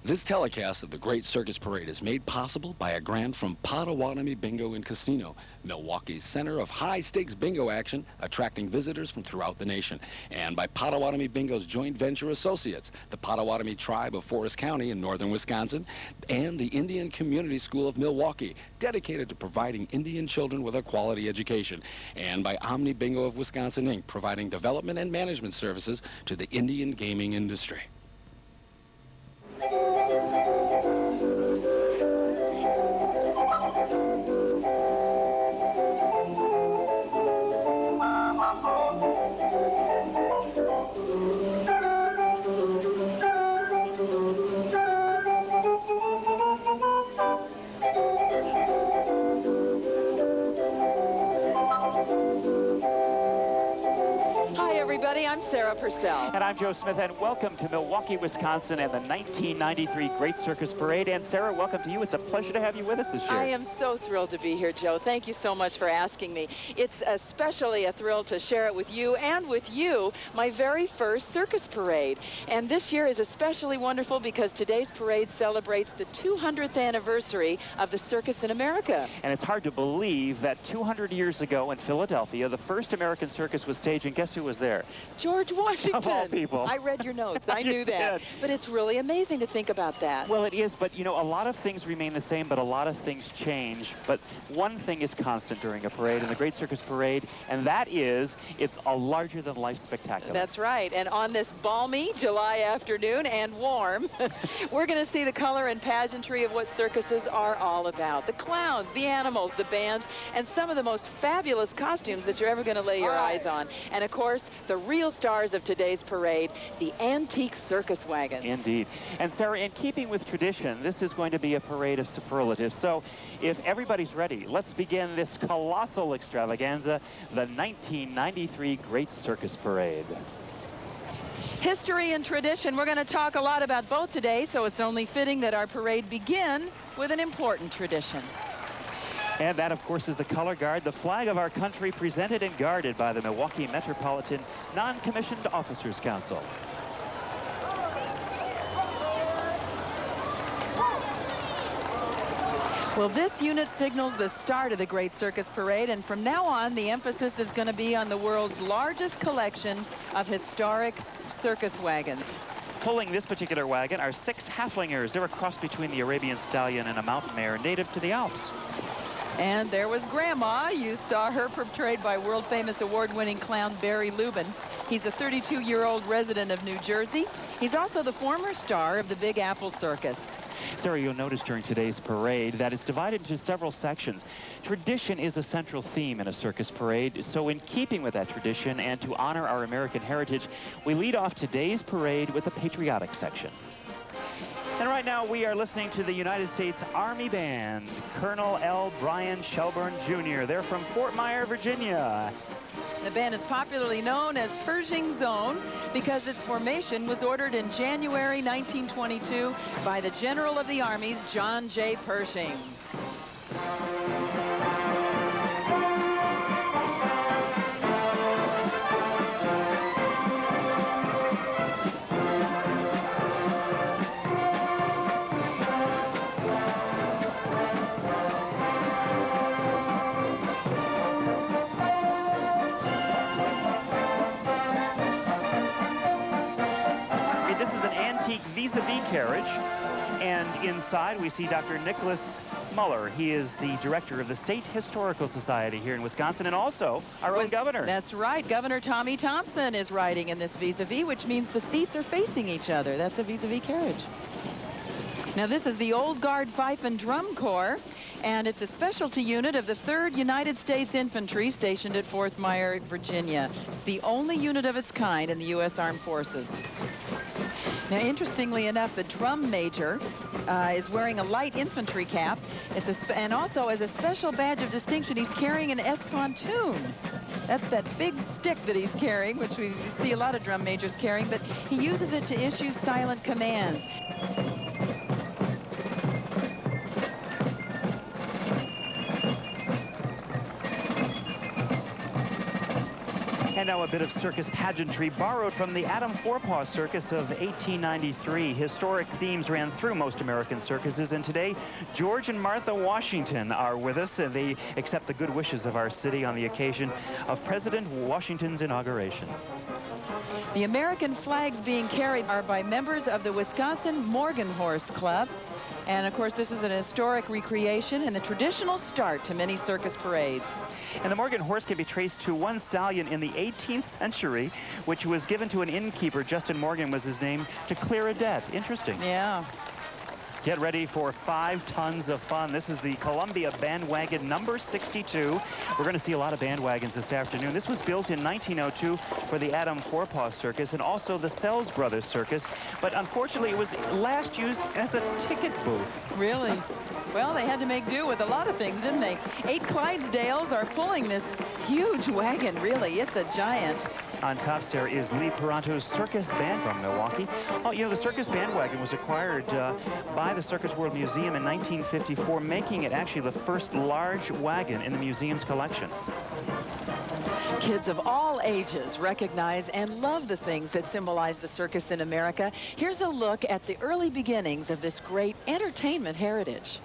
This telecast of the Great Circus Parade is made possible by a grant from Potawatomi Bingo and Casino, Milwaukee's center of high-stakes bingo action, attracting visitors from throughout the nation, and by Potawatomi Bingo's joint venture associates, the Potawatomi Tribe of Forest County in northern Wisconsin, and the Indian Community School of Milwaukee, dedicated to providing Indian children with a quality education, and by Omni Bingo of Wisconsin, Inc., providing development and management services to the Indian gaming industry. I'm Sarah Purcell. And I'm Joe Smith, and welcome to Milwaukee, Wisconsin and the 1993 Great Circus Parade. And Sarah, welcome to you. It's a pleasure to have you with us this year. I am so thrilled to be here, Joe. Thank you so much for asking me. It's especially a thrill to share it with you and with you, my very first circus parade. And this year is especially wonderful because today's parade celebrates the 200th anniversary of the circus in America. And it's hard to believe that 200 years ago in Philadelphia, the first American circus was staged, and guess who was there? George Washington. Of all people. I read your notes. I knew that. Did. But it's really amazing to think about that. Well, it is, but you know, a lot of things remain the same, but a lot of things change. But one thing is constant during a parade, in the Great Circus Parade, and that is it's a larger-than-life spectacular. That's right. And on this balmy July afternoon and warm, we're going to see the color and pageantry of what circuses are all about. The clowns, the animals, the bands, and some of the most fabulous costumes that you're ever going to lay your eyes on. And, of course, the real stars of today's parade, the antique circus wagons. Indeed. And Sarah, in keeping with tradition, this is going to be a parade of superlatives. So if everybody's ready, let's begin this colossal extravaganza, the 1993 Great Circus Parade. History and tradition. We're going to talk a lot about both today, so it's only fitting that our parade begin with an important tradition. And that, of course, is the color guard, the flag of our country, presented and guarded by the Milwaukee Metropolitan Non-Commissioned Officers Council. Well, this unit signals the start of the Great Circus Parade, and from now on, the emphasis is going to be on the world's largest collection of historic circus wagons. Pulling this particular wagon are 6 halflingers. They're a cross between the Arabian stallion and a mountain mare native to the Alps. And there was Grandma. You saw her portrayed by world-famous award-winning clown Barry Lubin. He's a 32-year-old resident of New Jersey. He's also the former star of the Big Apple Circus. Sarah, you'll notice during today's parade that it's divided into several sections. Tradition is a central theme in a circus parade, so in keeping with that tradition and to honor our American heritage, we lead off today's parade with a patriotic section. And right now we are listening to the United States Army Band, Colonel L. Brian Shelburne Jr. They're from Fort Myer, Virginia. The band is popularly known as Pershing Zone because its formation was ordered in January 1922 by the General of the Armies, John J. Pershing. Vis-a-vis carriage, and inside we see Dr. Nicholas Muller. He is the director of the State Historical Society here in Wisconsin, and also our own governor. That's right. Governor Tommy Thompson is riding in this vis-a-vis, which means the seats are facing each other. That's a vis-a-vis carriage. Now, this is the Old Guard Fife and Drum Corps, and it's a specialty unit of the 3rd United States Infantry stationed at Fort Myer, Virginia. It's the only unit of its kind in the U.S. Armed Forces. Now, interestingly enough, the drum major is wearing a light infantry cap. And also, as a special badge of distinction, he's carrying an espontoon. That's that big stick that he's carrying, which we see a lot of drum majors carrying, but he uses it to issue silent commands. And now a bit of circus pageantry borrowed from the Adam Forepaugh Circus of 1893. Historic themes ran through most American circuses, and today George and Martha Washington are with us. They accept the good wishes of our city on the occasion of President Washington's inauguration. The American flags being carried are by members of the Wisconsin Morgan Horse Club. And of course, this is an historic recreation and a traditional start to many circus parades. And the Morgan horse can be traced to one stallion in the 18th century, which was given to an innkeeper. Justin Morgan was his name, to clear a debt. Interesting. Yeah. Get ready for 5 tons of fun. This is the Columbia Bandwagon number 62. We're going to see a lot of bandwagons this afternoon. This was built in 1902 for the Adam Forepaugh Circus and also the Sells Brothers Circus. But unfortunately, it was last used as a ticket booth. Really? Well, they had to make do with a lot of things, didn't they? 8 Clydesdales are pulling this huge wagon, really. It's a giant. On top there is Lee Peranto's Circus Band from Milwaukee. Oh, you know, the Circus Bandwagon was acquired by the Circus World Museum in 1954, making it actually the first large wagon in the museum's collection. Kids of all ages recognize and love the things that symbolize the circus in America. Here's a look at the early beginnings of this great entertainment heritage.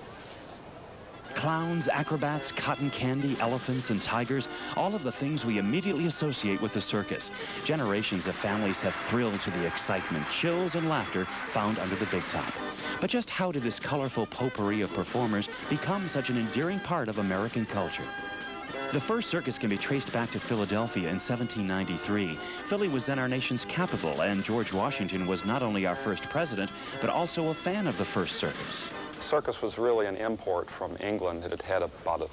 Clowns, acrobats, cotton candy, elephants, and tigers, all of the things we immediately associate with the circus. Generations of families have thrilled to the excitement, chills, and laughter found under the big top. But just how did this colorful potpourri of performers become such an endearing part of American culture? The first circus can be traced back to Philadelphia in 1793. Philly was then our nation's capital, and George Washington was not only our first president, but also a fan of the first circus. Circus was really an import from England. It had had about a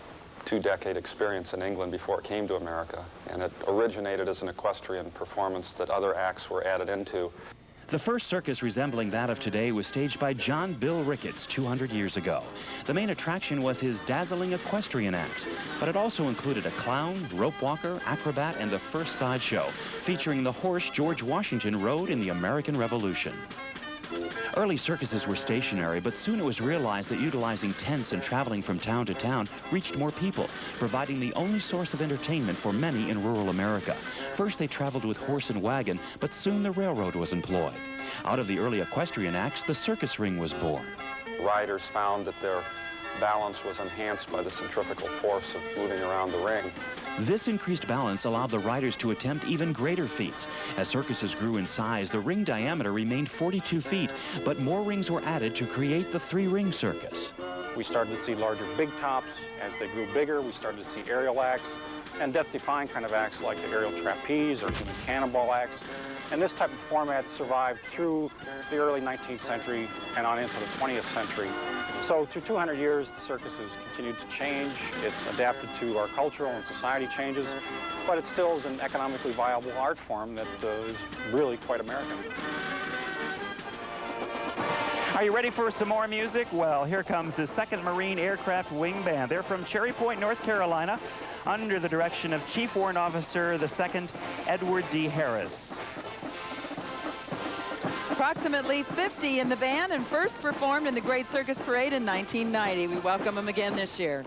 2-decade experience in England before it came to America, and it originated as an equestrian performance that other acts were added into. The first circus resembling that of today was staged by John Bill Ricketts 200 years ago. The main attraction was his dazzling equestrian acts, but it also included a clown, rope walker, acrobat, and the first sideshow, featuring the horse George Washington rode in the American Revolution. Early circuses were stationary, but soon it was realized that utilizing tents and traveling from town to town reached more people, providing the only source of entertainment for many in rural America. First they traveled with horse and wagon, but soon the railroad was employed. Out of the early equestrian acts, the circus ring was born. Riders found that their balance was enhanced by the centrifugal force of moving around the ring. This increased balance allowed the riders to attempt even greater feats. As circuses grew in size, the ring diameter remained 42 feet, but more rings were added to create the 3-ring circus. We started to see larger big tops. As they grew bigger, we started to see aerial acts and death-defying kind of acts like the aerial trapeze or even cannonball acts. And this type of format survived through the early 19th century and on into the 20th century. So through 200 years, the circus has continued to change. It's adapted to our cultural and society changes, but it still is an economically viable art form that is really quite American. Are you ready for some more music? Well, here comes the 2nd Marine Aircraft Wing Band. They're from Cherry Point, North Carolina, under the direction of Chief Warrant Officer II Edward D. Harris. Approximately 50 in the band, and first performed in the Great Circus Parade in 1990. We welcome them again this year.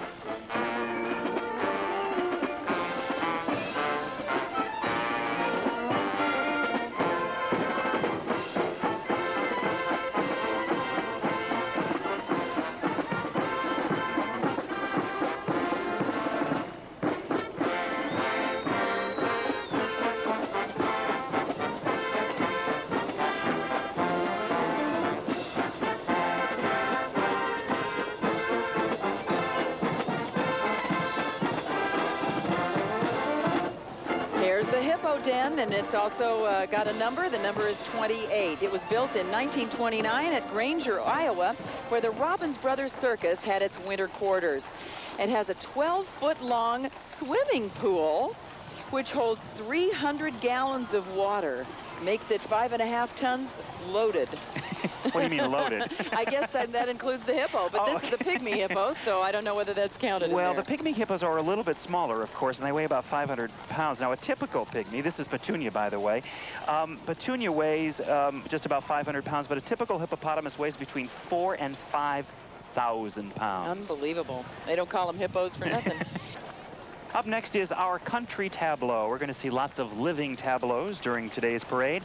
Den, and it's also got a number. The number is 28. It was built in 1929 at Granger, Iowa, where the Robbins Brothers Circus had its winter quarters. It has a 12-foot-long swimming pool, which holds 300 gallons of water. Makes it 5.5 tons loaded. What do you mean loaded? I guess that includes the hippo, but this is the pygmy hippo, so I don't know whether that's counted Well, in there. the pygmy hippos are a little bit smaller, of course, and they weigh about 500 pounds. Now, a typical pygmy, this is Petunia, by the way, Petunia weighs just about 500 pounds, but a typical hippopotamus weighs between 4,000 and 5,000 pounds. Unbelievable. They don't call them hippos for nothing. Up next is our country tableau. We're going to see lots of living tableaus during today's parade.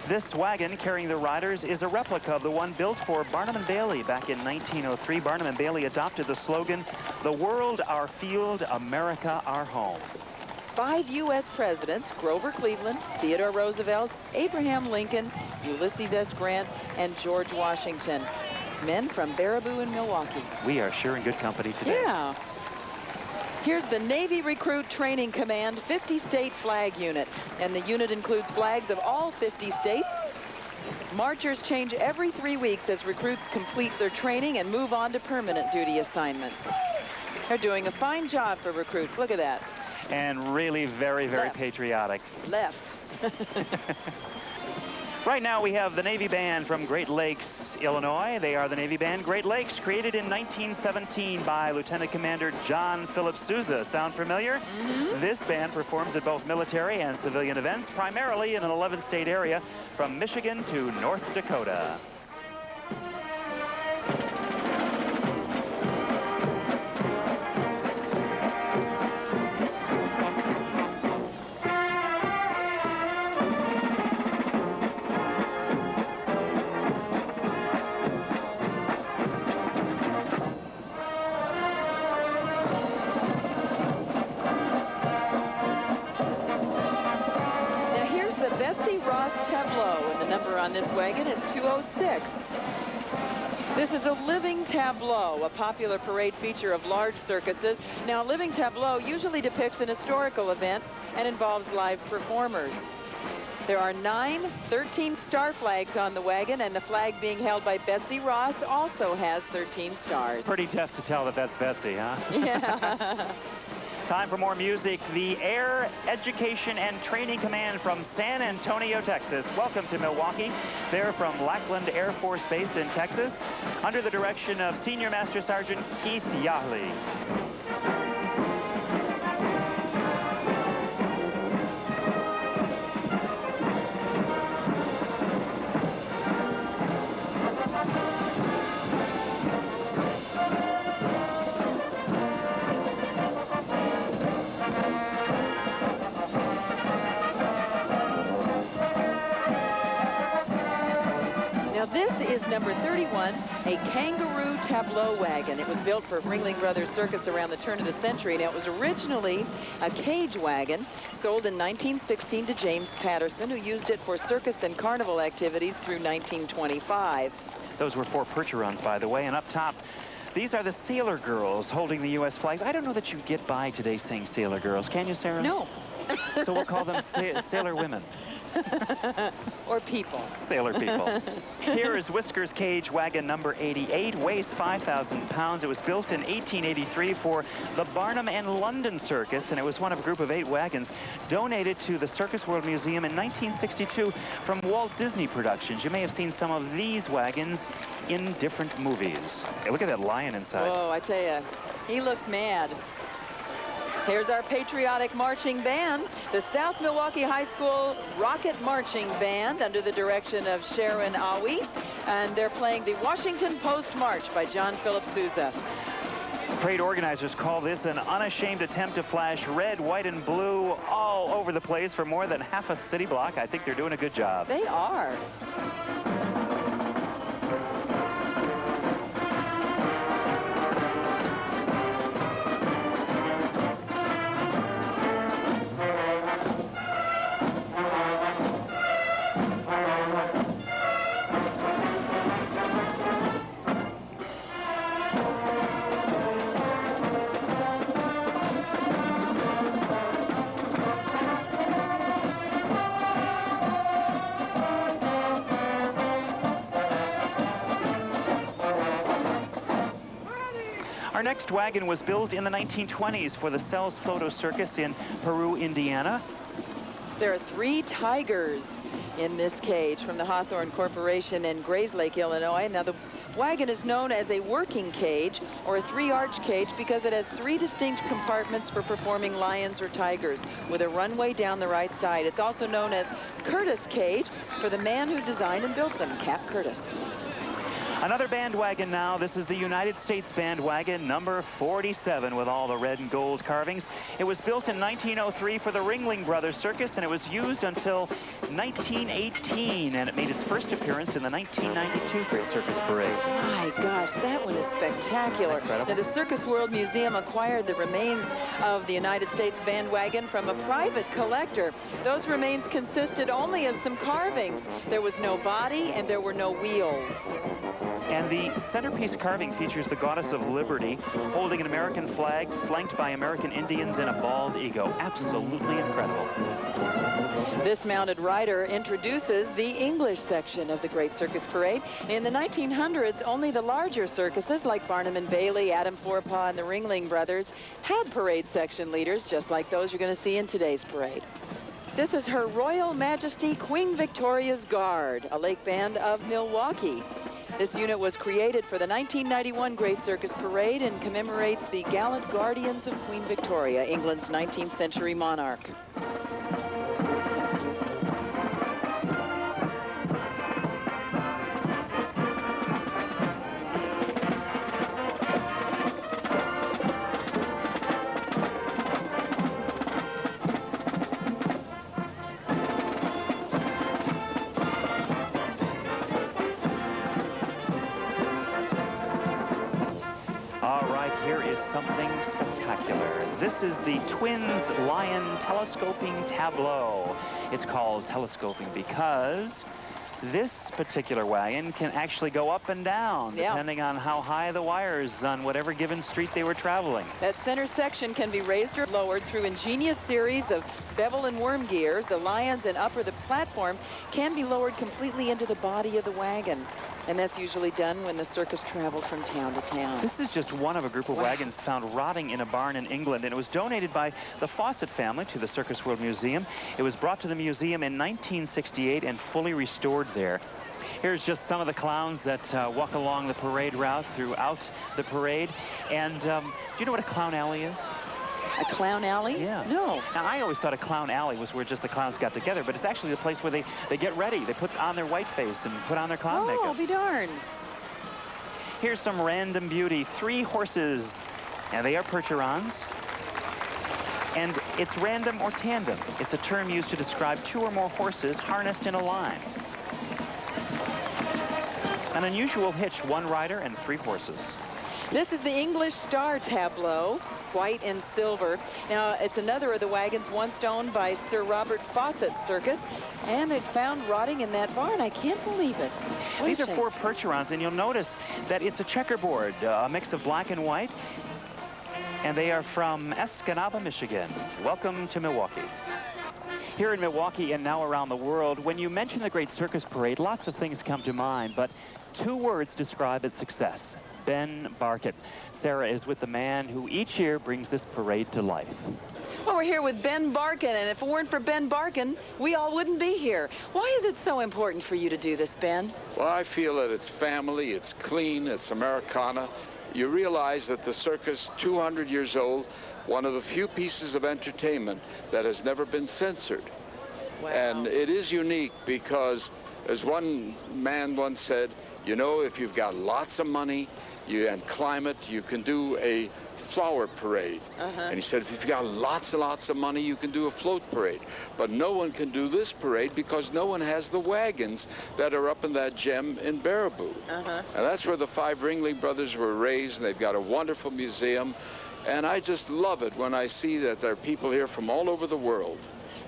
This wagon carrying the riders is a replica of the one built for Barnum and Bailey back in 1903. Barnum and Bailey adopted the slogan, "The world our field, America our home." 5 U.S. presidents, Grover Cleveland, Theodore Roosevelt, Abraham Lincoln, Ulysses S. Grant, and George Washington. Men from Baraboo and Milwaukee. We are sure in good company today. Yeah. Here's the Navy Recruit Training Command 50-state flag unit. And the unit includes flags of all 50 states. Marchers change every 3 weeks as recruits complete their training and move on to permanent duty assignments. They're doing a fine job for recruits. Look at that. And really very, very Left. patriotic. Left. Right now we have the Navy Band from Great Lakes, Illinois. They are the Navy Band Great Lakes, created in 1917 by Lieutenant Commander John Philip Sousa. Sound familiar? Mm-hmm. This band performs at both military and civilian events, primarily in an 11-state area from Michigan to North Dakota. On this wagon is 206. This is a living tableau, a popular parade feature of large circuses. Now, a living tableau usually depicts an historical event and involves live performers. There are 13 star flags on the wagon, and the flag being held by Betsy Ross also has 13 stars. Pretty tough to tell that that's Betsy, huh? Yeah. Time for more music. The Air Education and Training Command from San Antonio, Texas. Welcome to Milwaukee. They're from Lackland Air Force Base in Texas, under the direction of Senior Master Sergeant Keith Yahley. This is number 31, a kangaroo tableau wagon. It was built for Ringling Brothers Circus around the turn of the century. Now, it was originally a cage wagon sold in 1916 to James Patterson, who used it for circus and carnival activities through 1925. Those were 4 Percherons, by the way, and up top, these are the Sailor Girls holding the U.S. flags. I don't know that you get by today saying Sailor Girls. Can you, Sarah? No. So we'll call them Sailor Women. Or people. Sailor people. Here is Whiskers Cage Wagon number 88, weighs 5,000 pounds. It was built in 1883 for the Barnum and London Circus, and it was one of a group of 8 wagons donated to the Circus World Museum in 1962 from Walt Disney Productions. You may have seen some of these wagons in different movies. Hey, look at that lion inside. Oh, I tell you, he looks mad. Here's our patriotic marching band, the South Milwaukee High School Rocket Marching Band, under the direction of Sharon Awi, and they're playing the Washington Post March by John Philip Sousa. Parade organizers call this an unashamed attempt to flash red, white, and blue all over the place for more than half a city block. I think they're doing a good job. They are. Our next wagon was built in the 1920s for the Sells Photo Circus in Peru, Indiana. There are 3 tigers in this cage from the Hawthorne Corporation in Grayslake, Illinois. Now, the wagon is known as a working cage or a 3-arch cage because it has 3 distinct compartments for performing lions or tigers with a runway down the right side. It's also known as Curtis Cage for the man who designed and built them, Cap Curtis. Another bandwagon now. This is the United States bandwagon, number 47, with all the red and gold carvings. It was built in 1903 for the Ringling Brothers Circus, and it was used until 1918, and it made its first appearance in the 1992 Great Circus Parade. My gosh, that one is spectacular. Incredible. Now, the Circus World Museum acquired the remains of the United States bandwagon from a private collector. Those remains consisted only of some carvings. There was no body, and there were no wheels. And the centerpiece carving features the Goddess of Liberty holding an American flag flanked by American Indians and a bald eagle. Absolutely incredible. This mounted rider introduces the English section of the Great Circus Parade. In the 1900s, only the larger circuses like Barnum and Bailey, Adam Forepaugh, and the Ringling Brothers had parade section leaders just like those you're going to see in today's parade. This is Her Royal Majesty Queen Victoria's Guard, a lake band of Milwaukee. This unit was created for the 1991 Great Circus Parade and commemorates the gallant guardians of Queen Victoria, England's 19th century monarch. Here is something spectacular. This is the Twins Lion Telescoping Tableau. It's called telescoping because this particular wagon can actually go up and down, depending on how high the wires on whatever given street they were traveling. That center section can be raised or lowered through ingenious series of bevel and worm gears. The lions and upper the platform can be lowered completely into the body of the wagon. And that's usually done when the circus travels from town to town. This is just one of a group of wagons found rotting in a barn in England, and it was donated by the Fawcett family to the Circus World Museum. It was brought to the museum in 1968 and fully restored there. Here's just some of the clowns that walk along the parade route throughout the parade. And do you know what a clown alley is? A clown alley? Yeah. No. Now, I always thought a clown alley was where just the clowns got together, but it's actually the place where they get ready. They put on their white face and put on their clown makeup. Oh, be darned. Here's some random beauty. 3 horses, and they are percherons. And it's random or tandem. It's a term used to describe 2 or more horses harnessed in a line. An unusual hitch, 1 rider and 3 horses. This is the English Star Tableau, white and silver. Now, it's another of the wagons once owned by Sir Robert Fawcett's circus, and it found rotting in that barn. I can't believe it. These are 4 percherons, and you'll notice that it's a checkerboard, a mix of black and white, and they are from Escanaba, Michigan. Welcome to Milwaukee. Here in Milwaukee and now around the world, when you mention the Great Circus Parade, lots of things come to mind, but 2 words describe its success: Ben Barkin. Sarah is with the man who each year brings this parade to life. Well, we're here with Ben Barkin, and if it weren't for Ben Barkin, we all wouldn't be here. Why is it so important for you to do this, Ben? Well, I feel that it's family, it's clean, it's Americana. You realize that the circus, 200 years old, one of the few pieces of entertainment that has never been censored. Wow. And it is unique because, as one man once said, you know, if you've got lots of money and climate, you can do a flower parade. And he said, if you've got lots and lots of money, you can do a float parade. But no one can do this parade because no one has the wagons that are up in that gem in Baraboo. And that's where the 5 Ringling Brothers were raised, and they've got a wonderful museum. And I just love it when I see that there are people here from all over the world.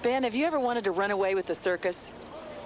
Ben, have you ever wanted to run away with the circus?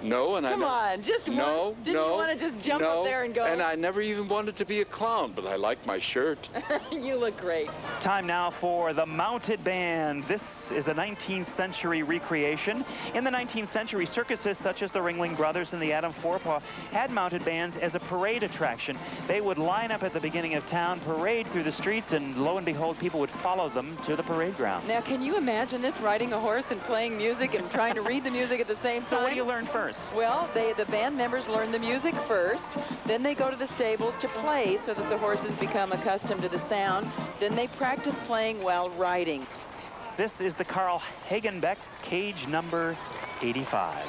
No, and Come on, just Didn't you want to just jump up there and go? And I never even wanted to be a clown, but I like my shirt. You look great. Time now for the mounted band. This is a 19th century recreation. In the 19th century, circuses such as the Ringling Brothers and the Adam Forepaugh had mounted bands as a parade attraction. They would line up at the beginning of town, parade through the streets, and lo and behold, people would follow them to the parade grounds. Now, can you imagine this, riding a horse and playing music and trying to read the music at the same time? So what do you learn first? Well, the band members learn the music first, then they go to the stables to play so that the horses become accustomed to the sound, then they practice playing while riding. This is the Carl Hagenbeck cage number 85.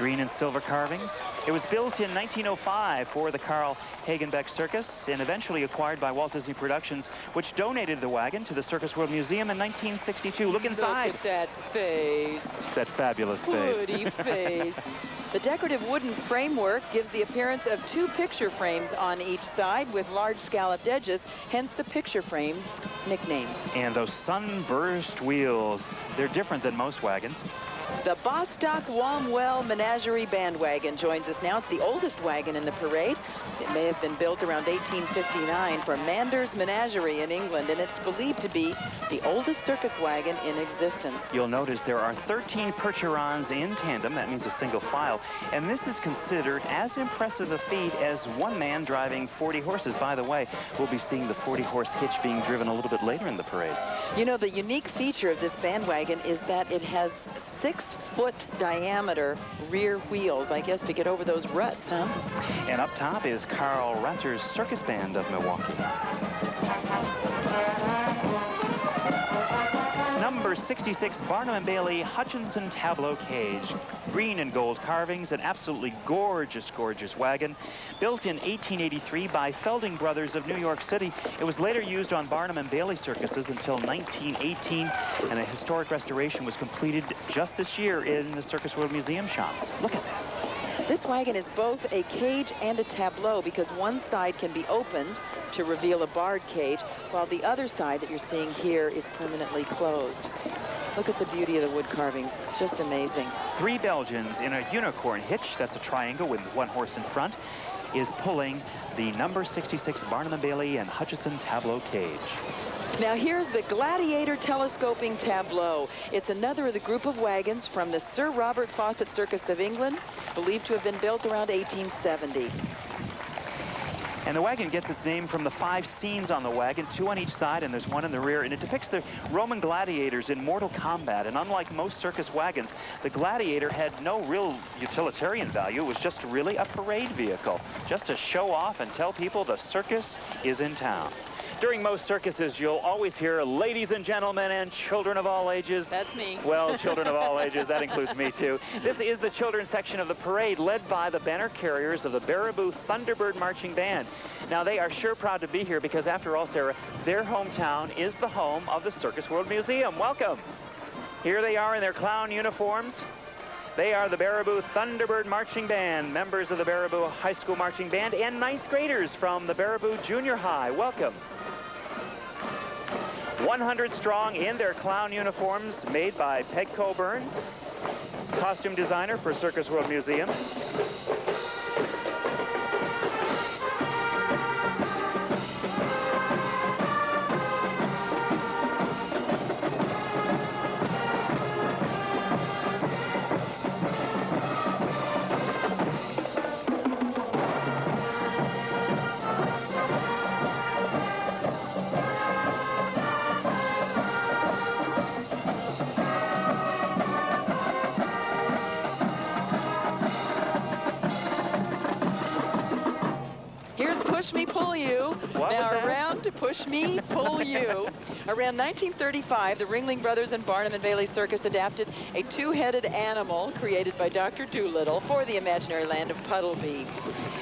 green and silver carvings. It was built in 1905 for the Carl Hagenbeck Circus and eventually acquired by Walt Disney Productions, which donated the wagon to the Circus World Museum in 1962. Look inside. Look at that face. That fabulous face. Pretty face. The decorative wooden framework gives the appearance of two picture frames on each side with large scalloped edges, hence the picture frame nickname. And those sunburst wheels, they're different than most wagons. The Bostock Walmwell Menagerie Bandwagon joins us now. It's the oldest wagon in the parade. It may have been built around 1859 for Mander's Menagerie in England, and it's believed to be the oldest circus wagon in existence. You'll notice there are 13 percherons in tandem. That means a single file. And this is considered as impressive a feat as one man driving 40 horses. By the way, we'll be seeing the 40-horse hitch being driven a little bit later in the parade. You know, the unique feature of this bandwagon is that it has 6-foot diameter rear wheels, I guess, to get over those ruts, huh? And up top is Carl Ratzer's Circus Band of Milwaukee. Number 66, Barnum & Bailey Hutchinson Tableau Cage. Green and gold carvings, an absolutely gorgeous, gorgeous wagon. Built in 1883 by Felding Brothers of New York City. It was later used on Barnum & Bailey circuses until 1918, and a historic restoration was completed just this year in the Circus World Museum shops. Look at that. This wagon is both a cage and a tableau because one side can be opened to reveal a barred cage, while the other side that you're seeing here is permanently closed. Look at the beauty of the wood carvings. It's just amazing. 3 Belgians in a unicorn hitch, that's a triangle with one horse in front, is pulling the number 66 Barnum & Bailey and Hutchinson Tableau Cage. Now here's the Gladiator Telescoping Tableau. It's another of the group of wagons from the Sir Robert Fawcett Circus of England, believed to have been built around 1870. And the wagon gets its name from the 5 scenes on the wagon, 2 on each side, and there's 1 in the rear. And it depicts the Roman gladiators in mortal combat. And unlike most circus wagons, the Gladiator had no real utilitarian value. It was just really a parade vehicle, just to show off and tell people the circus is in town. During most circuses, you'll always hear ladies and gentlemen and children of all ages. That's me. Well, children of all ages, that includes me too. This is the children's section of the parade, led by the banner carriers of the Baraboo Thunderbird Marching Band. Now, they are sure proud to be here because, after all, Sarah, their hometown is the home of the Circus World Museum. Welcome. Here they are in their clown uniforms. They are the Baraboo Thunderbird Marching Band, members of the Baraboo High School Marching Band, and 9th graders from the Baraboo Junior High. Welcome. 100 strong in their clown uniforms made by Peg Coburn, costume designer for Circus World Museum. Push Me, Pull You. Now around to Push Me, Pull You. Around 1935, the Ringling Brothers and Barnum & Bailey Circus adapted a 2-headed animal created by Dr. Dolittle for the imaginary land of Puddleby.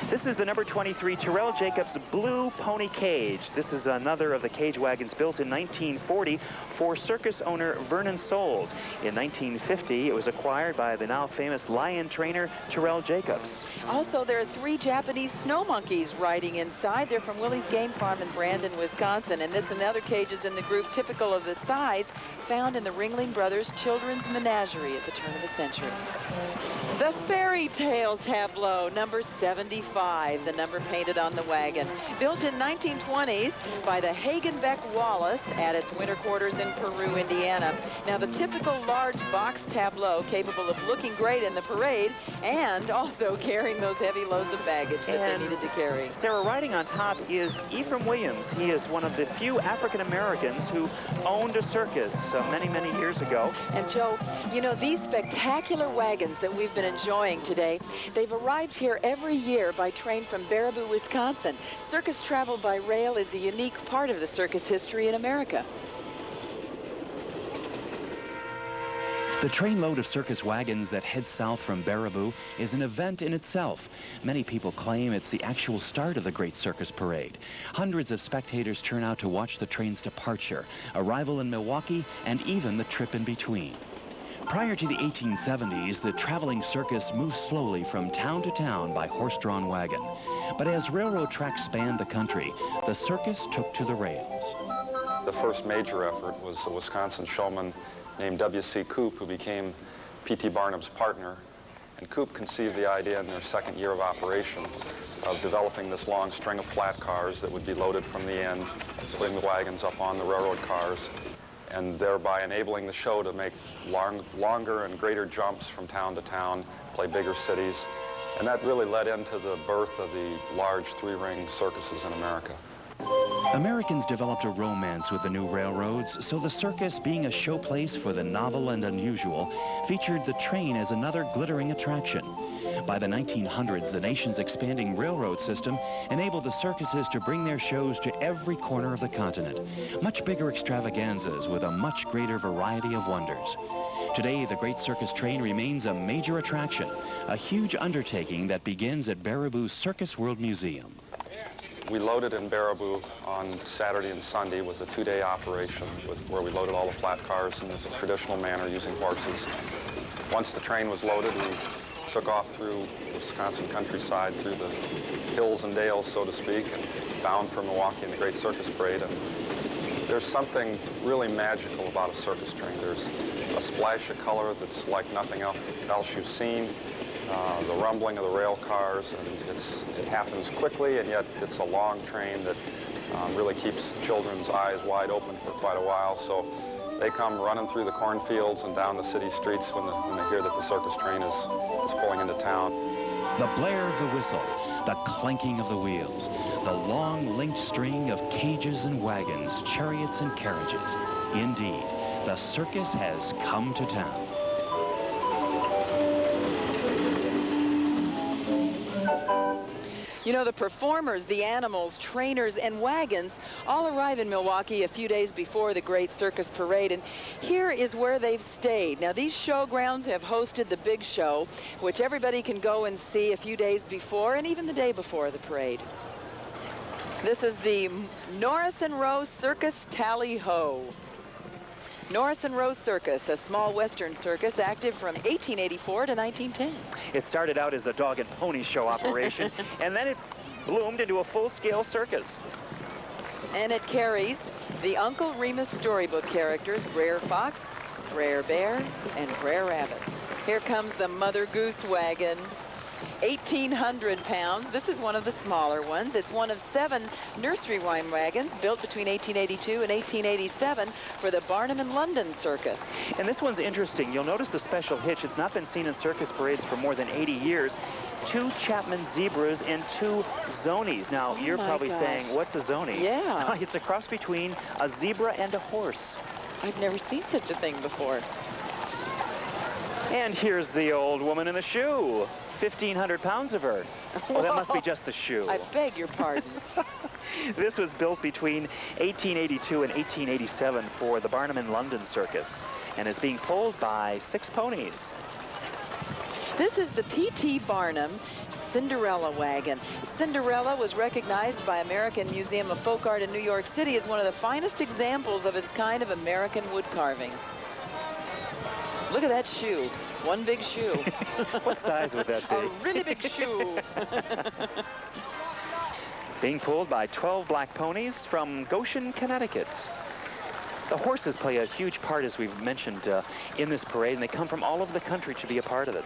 This is the number 23 Terrell Jacobs Blue Pony Cage. This is another of the cage wagons built in 1940 for circus owner Vernon Soles. In 1950, it was acquired by the now famous lion trainer Terrell Jacobs. Also, there are 3 Japanese snow monkeys riding inside. They're from Willie's Game Farm in Brandon, Wisconsin. And this and other cages in the group typical of the size found in the Ringling Brothers Children's Menagerie at the turn of the century. The Fairy Tale Tableau, number 75, the number painted on the wagon. Built in 1920s by the Hagenbeck Wallace at its winter quarters in Peru, Indiana. Now, the typical large box tableau capable of looking great in the parade and also carrying those heavy loads of baggage that they needed to carry. Sarah, riding on top is Ephraim Williams. He is one of the few African Americans who owned a circus many, many years ago. And Joe, you know, these spectacular wagons that we've been enjoying today, they've arrived here every year by train from Baraboo, Wisconsin. Circus travel by rail is a unique part of the circus history in America. The trainload of circus wagons that heads south from Baraboo is an event in itself. Many people claim it's the actual start of the Great Circus Parade. Hundreds of spectators turn out to watch the train's departure, arrival in Milwaukee, and even the trip in between. Prior to the 1870s, the traveling circus moved slowly from town to town by horse-drawn wagon. But as railroad tracks spanned the country, the circus took to the rails. The first major effort was a Wisconsin showman named W.C. Coop, who became P.T. Barnum's partner. And Coop conceived the idea in their second year of operation of developing this long string of flat cars that would be loaded from the end, putting the wagons up on the railroad cars, and thereby enabling the show to make longer and greater jumps from town to town, play bigger cities. And that really led into the birth of the large three-ring circuses in America. Americans developed a romance with the new railroads, so the circus, being a showplace for the novel and unusual, featured the train as another glittering attraction. By the 1900s, the nation's expanding railroad system enabled the circuses to bring their shows to every corner of the continent. Much bigger extravaganzas with a much greater variety of wonders. Today, the Great Circus train remains a major attraction, a huge undertaking that begins at Baraboo's Circus World Museum. We loaded in Baraboo on Saturday and Sunday. Was a two-day operation where we loaded all the flat cars in the traditional manner using horses. Once the train was loaded, we took off through Wisconsin countryside, through the hills and dales, so to speak, and bound for Milwaukee in the Great Circus Parade. And there's something really magical about a circus train. There's a splash of color that's like nothing else you've seen. The rumbling of the rail cars, and it happens quickly, and yet it's a long train that really keeps children's eyes wide open for quite a while. So they come running through the cornfields and down the city streets when they hear that the circus train is pulling into town. The blare of the whistle, the clanking of the wheels, the long linked string of cages and wagons, chariots and carriages. Indeed, the circus has come to town. You know, the performers, the animals, trainers, and wagons all arrive in Milwaukee a few days before the Great Circus Parade, and here is where they've stayed. Now, these showgrounds have hosted the big show, which everybody can go and see a few days before and even the day before the parade. This is the Norris and Row Circus Tally-Ho. Norris and Row Circus, a small western circus active from 1884 to 1910. It started out as a dog and pony show operation, and then it bloomed into a full-scale circus. And it carries the Uncle Remus storybook characters, Brer Fox, Brer Bear, and Brer Rabbit. Here comes the Mother Goose wagon. 1,800 pounds. This is one of the smaller ones. It's one of 7 nursery rhyme wagons built between 1882 and 1887 for the Barnum and London Circus. And this one's interesting. You'll notice the special hitch. It's not been seen in circus parades for more than 80 years. 2 Chapman zebras and 2 zonies. Now, you're probably saying, what's a zony? Yeah. It's a cross between a zebra and a horse. I've never seen such a thing before. And here's the old woman in the shoe. 1,500 pounds of her. Well, that must be just the shoe. I beg your pardon. This was built between 1882 and 1887 for the Barnum and London Circus, and is being pulled by 6 ponies. This is the P.T. Barnum Cinderella wagon. Cinderella was recognized by American Museum of Folk Art in New York City as one of the finest examples of its kind of American wood carving. Look at that shoe. One big shoe. What size would that be? A really big shoe. Being pulled by 12 black ponies from Goshen, Connecticut. The horses play a huge part, as we've mentioned, in this parade, and they come from all over the country to be a part of it.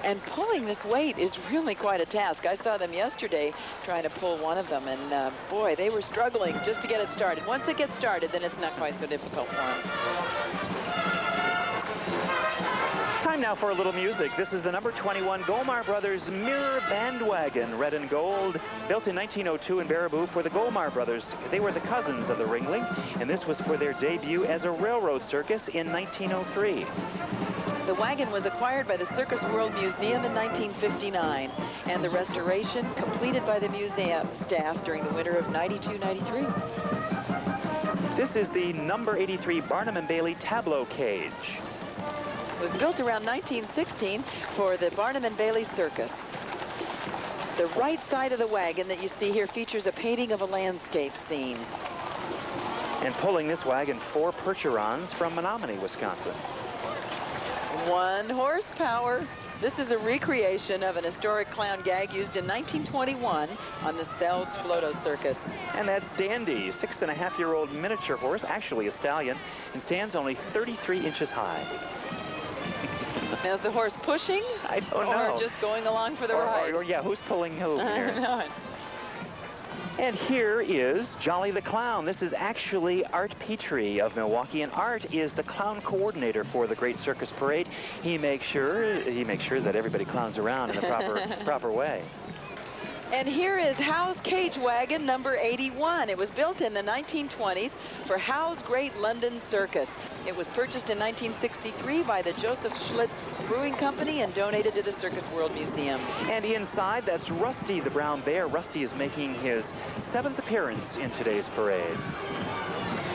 And pulling this weight is really quite a task. I saw them yesterday trying to pull one of them, and boy, they were struggling just to get it started. Once it gets started, then it's not quite so difficult for them. Time now for a little music. This is the number 21 Gomar Brothers Mirror Bandwagon, red and gold, built in 1902 in Baraboo for the Gomar Brothers. They were the cousins of the Ringling, and this was for their debut as a railroad circus in 1903. The wagon was acquired by the Circus World Museum in 1959, and the restoration completed by the museum staff during the winter of '92-93. This is the number 83 Barnum & Bailey tableau cage. It was built around 1916 for the Barnum & Bailey Circus. The right side of the wagon that you see here features a painting of a landscape scene. And pulling this wagon, 4 Percherons from Menominee, Wisconsin. 1 horsepower. This is a recreation of an historic clown gag used in 1921 on the Sells Floto Circus. And that's Dandy, 6.5-year-old miniature horse, actually a stallion, and stands only 33 inches high. Now, is the horse pushing? I don't know. Or just going along for the ride? Or, yeah, who's pulling who here? No. And here is Jolly the Clown. This is actually Art Petrie of Milwaukee, and Art is the clown coordinator for the Great Circus Parade. He makes sure that everybody clowns around in the proper way. And here is Howe's Cage Wagon number 81. It was built in the 1920s for Howe's Great London Circus. It was purchased in 1963 by the Joseph Schlitz Brewing Company and donated to the Circus World Museum. And inside, that's Rusty the Brown Bear. Rusty is making his 7th appearance in today's parade.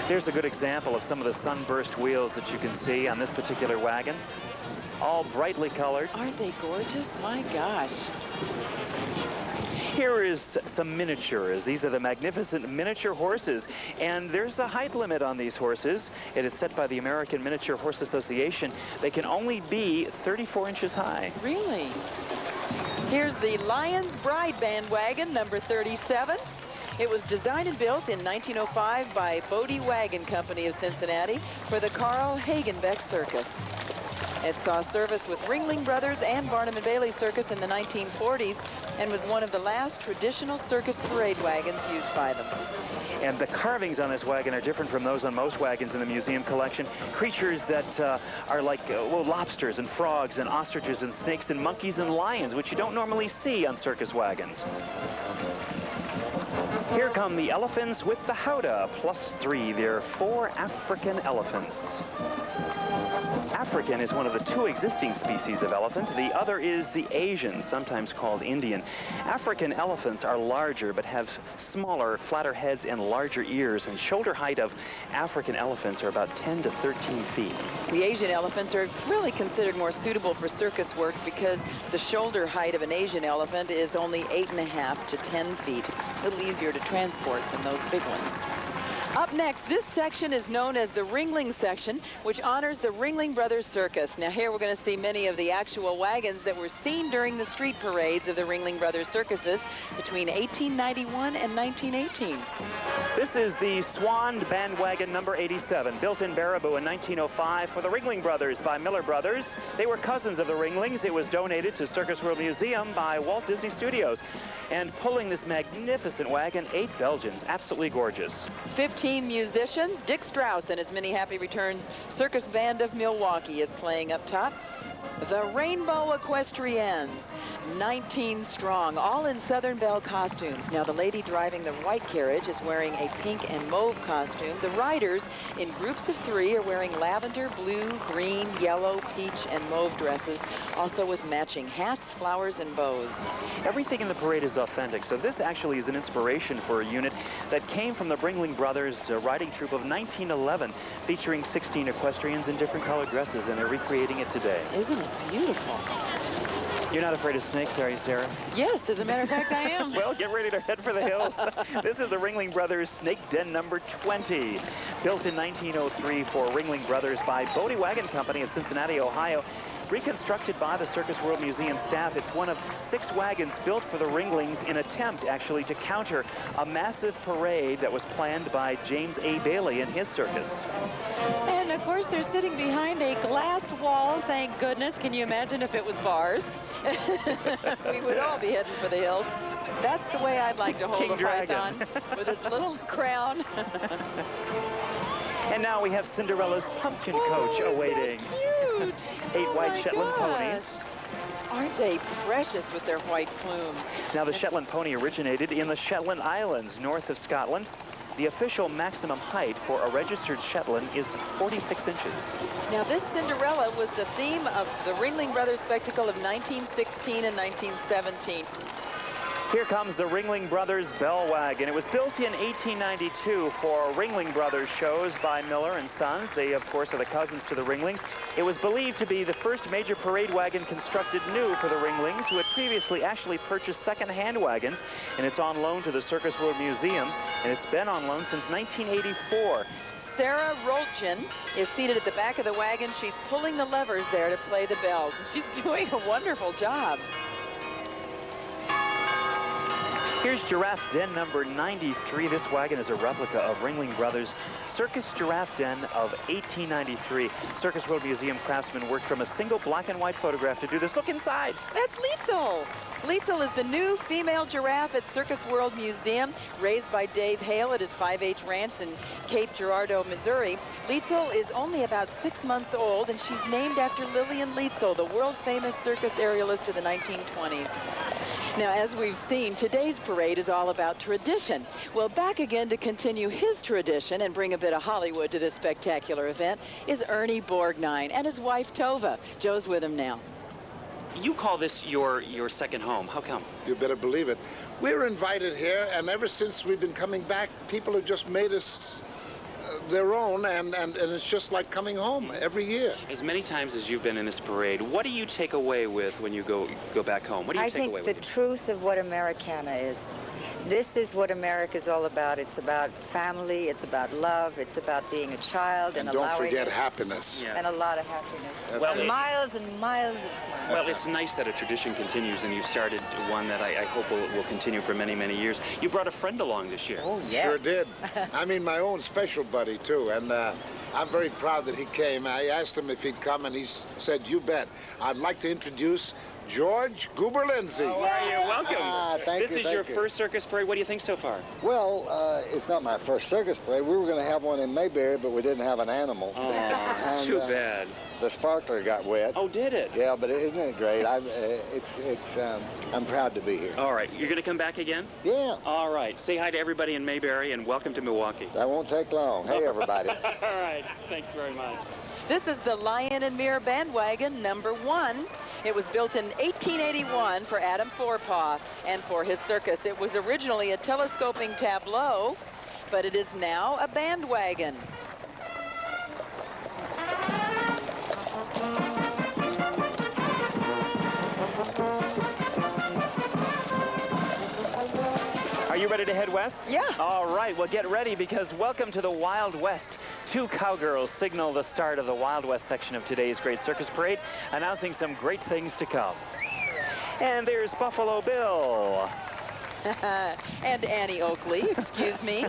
Here's a good example of some of the sunburst wheels that you can see on this particular wagon. All brightly colored. Aren't they gorgeous? My gosh. Here is some miniatures. These are the magnificent miniature horses, and there's a height limit on these horses. It is set by the American Miniature Horse Association. They can only be 34 inches high. Really? Here's the Lion's Bride Bandwagon, number 37. It was designed and built in 1905 by Bodie Wagon Company of Cincinnati for the Carl Hagenbeck Circus. It saw service with Ringling Brothers and Barnum & Bailey Circus in the 1940s and was one of the last traditional circus parade wagons used by them. And the carvings on this wagon are different from those on most wagons in the museum collection. Creatures that are like lobsters and frogs and ostriches and snakes and monkeys and lions, which you don't normally see on circus wagons. Here come the elephants with the howdah, +3. They're 4 African elephants. African is one of the 2 existing species of elephant. The other is the Asian, sometimes called Indian. African elephants are larger but have smaller, flatter heads and larger ears, and shoulder height of African elephants are about 10 to 13 feet. The Asian elephants are really considered more suitable for circus work because the shoulder height of an Asian elephant is only 8.5 to 10 feet. A little easier to transport than those big ones. Up next, this section is known as the Ringling section, which honors the Ringling Brothers Circus. Now here we're going to see many of the actual wagons that were seen during the street parades of the Ringling Brothers circuses between 1891 and 1918. This is the Swan Bandwagon number 87, built in Baraboo in 1905 for the Ringling Brothers by Miller Brothers. They were cousins of the Ringlings. It was donated to Circus World Museum by Walt Disney Studios. And pulling this magnificent wagon, 8 Belgians, absolutely gorgeous. 15 musicians. Dick Strauss and his Many Happy Returns Circus Band of Milwaukee is playing up top. The Rainbow Equestrians, 19 strong, all in Southern Belle costumes. Now, the lady driving the white carriage is wearing a pink and mauve costume. The riders, in groups of 3, are wearing lavender, blue, green, yellow, peach, and mauve dresses, also with matching hats, flowers, and bows. Everything in the parade is authentic, so this actually is an inspiration for a unit that came from the Ringling Brothers riding troupe of 1911, featuring 16 equestrians in different colored dresses, and they're recreating it today. Isn't it beautiful? You're not afraid of snakes, are you, Sarah? Yes, as a matter of fact, I am. Well, get ready to head for the hills. This is the Ringling Brothers Snake Den number 20. Built in 1903 for Ringling Brothers by Bodie Wagon Company of Cincinnati, Ohio. Reconstructed by the Circus World Museum staff, it's one of 6 wagons built for the Ringlings in attempt, actually, to counter a massive parade that was planned by James A. Bailey and his circus. And, of course, they're sitting behind a glass wall, thank goodness. Can you imagine if it was bars? We would all be heading for the hills. That's the way I'd like to hold King a python, Dragon. with its little crown. And now we have Cinderella's pumpkin coach awaiting. Cute. 8 white Shetland ponies. Aren't they precious with their white plumes? Now, the Shetland pony originated in the Shetland Islands, north of Scotland. The official maximum height for a registered Shetland is 46 inches. Now, this Cinderella was the theme of the Ringling Brothers spectacle of 1916 and 1917. Here comes the Ringling Brothers Bell Wagon. It was built in 1892 for Ringling Brothers shows by Miller and Sons. They, of course, are the cousins to the Ringlings. It was believed to be the first major parade wagon constructed new for the Ringlings, who had previously actually purchased second-hand wagons, and it's on loan to the Circus World Museum, and it's been on loan since 1984. Sarah Rolchin is seated at the back of the wagon. She's pulling the levers there to play the bells, and she's doing a wonderful job. Here's Giraffe Den number 93. This wagon is a replica of Ringling Brothers' Circus Giraffe Den of 1893. Circus World Museum craftsmen worked from a single black and white photograph to do this. Look inside. That's Liesl. Liesl is the new female giraffe at Circus World Museum, raised by Dave Hale at his 5-H ranch in Cape Girardeau, Missouri. Liesl is only about 6 months old, and she's named after Lillian Liesl, the world-famous circus aerialist of the 1920s. Now, as we've seen, today's parade is all about tradition. Well, back again to continue his tradition and bring a bit of Hollywood to this spectacular event is Ernie Borgnine and his wife, Tova. Joe's with him now. You call this your second home. How come? You better believe it. We're invited here, and ever since we've been coming back, people have just made us their own, and it's just like coming home every year. As many times as you've been in this parade, what do you take away with when you go back home? What do you take away with? I think the truth of what Americana is. This is what America's all about. It's about family, it's about love, it's about being a child and don't allowing forget happiness. Yeah. and a lot of happiness. Well, and miles of smiles. Well, it's nice that a tradition continues, and you started one that I hope will continue for many, many years. You brought a friend along this year. Oh, yeah. Sure did. I mean, my own special buddy, too, and I'm very proud that he came. I asked him if he'd come, and he said, you bet. I'd like to introduce George Goober Lindsay. How are you? Welcome. Thank This you, is your thank you. first circus parade. What do you think so far? Well, it's not my first circus parade. We were going to have one in Mayberry, but we didn't have an animal. Oh, And, too bad. The sparkler got wet. Oh, did it? Yeah, but isn't it great? I'm proud to be here. All right. You're going to come back again? Yeah, All right. Say hi to everybody in Mayberry, and welcome to Milwaukee. that won't take long. Hey, everybody. All right. Thanks very much. This is the Lion and Mirror Bandwagon number 1. It was built in 1881 for Adam Forepaugh and for his circus. It was originally a telescoping tableau, but it is now a bandwagon. Are you ready to head west? Yeah. All right. Well, get ready, because welcome to the Wild West. 2 cowgirls signal the start of the Wild West section of today's Great Circus Parade, announcing some great things to come. And there's Buffalo Bill. And Annie Oakley, excuse me.